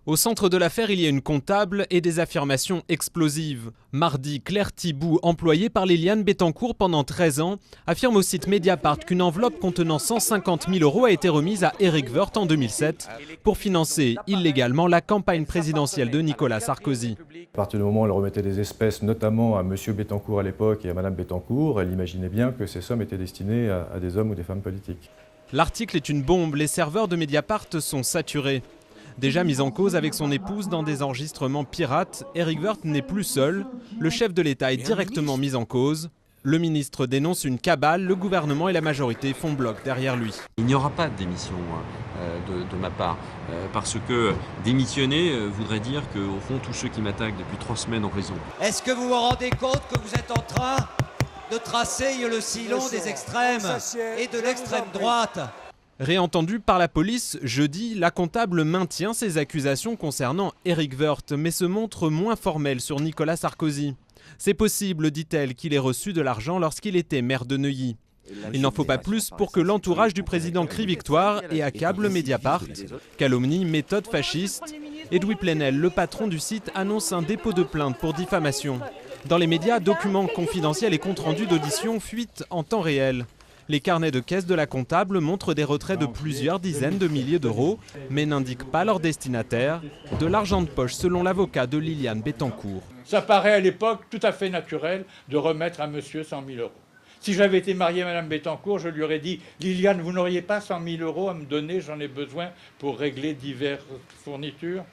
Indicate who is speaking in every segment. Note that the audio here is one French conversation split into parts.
Speaker 1: Au centre de l'affaire, il y a une comptable et des affirmations explosives. Mardi, Claire Thibout, employée par Liliane Bettencourt pendant 13 ans, affirme au site Mediapart qu'une enveloppe contenant 150 000 € a été remise à Éric Woerth en 2007 pour financer illégalement la campagne présidentielle de Nicolas Sarkozy.
Speaker 2: À partir du moment où elle remettait des espèces, notamment à M. Bettencourt à l'époque et à Mme Bettencourt, elle imaginait bien que ces sommes étaient destinées à des hommes ou des femmes politiques.
Speaker 1: L'article est une bombe, les serveurs de Mediapart sont saturés. Déjà mis en cause avec son épouse dans des enregistrements pirates, Éric Woerth n'est plus seul. Le chef de l'État est directement mis en cause. Le ministre dénonce une cabale, le gouvernement et la majorité font bloc derrière lui.
Speaker 3: Il n'y aura pas de démission de ma part, parce que démissionner voudrait dire qu'au fond, tous ceux qui m'attaquent depuis 3 semaines ont raison.
Speaker 4: Est-ce que vous vous rendez compte que vous êtes en train de tracer le sillon des extrêmes et de l'extrême droite ?
Speaker 1: Réentendue par la police jeudi, la comptable maintient ses accusations concernant Éric Woerth, mais se montre moins formelle sur Nicolas Sarkozy. C'est possible, dit-elle, qu'il ait reçu de l'argent lorsqu'il était maire de Neuilly. Il n'en faut pas plus pour que l'entourage du président crie victoire et accable Mediapart. Calomnie, méthode fasciste. Edoui Plenel, le patron du site, annonce un dépôt de plainte pour diffamation. Dans les médias, documents confidentiels et comptes rendus d'audition fuitent en temps réel. Les carnets de caisse de la comptable montrent des retraits de plusieurs dizaines de milliers d'euros, mais n'indiquent pas leur destinataire. De l'argent de poche, selon l'avocat de Liliane Bettencourt.
Speaker 5: Ça paraît à l'époque tout à fait naturel de remettre à monsieur 100 000 €. Si j'avais été marié à Mme Bettencourt, je lui aurais dit « Liliane, vous n'auriez pas 100 000 € à me donner, j'en ai besoin pour régler diverses fournitures ».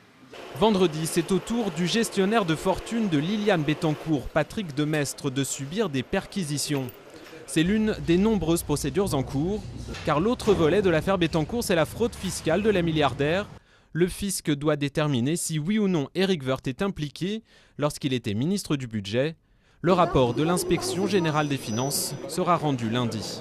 Speaker 1: Vendredi, c'est au tour du gestionnaire de fortune de Liliane Bettencourt, Patrick Demestre, de subir des perquisitions. C'est l'une des nombreuses procédures en cours, car l'autre volet de l'affaire Bettencourt, c'est la fraude fiscale de la milliardaire. Le fisc doit déterminer si oui ou non Éric Woerth est impliqué lorsqu'il était ministre du Budget. Le rapport de l'Inspection générale des finances sera rendu lundi.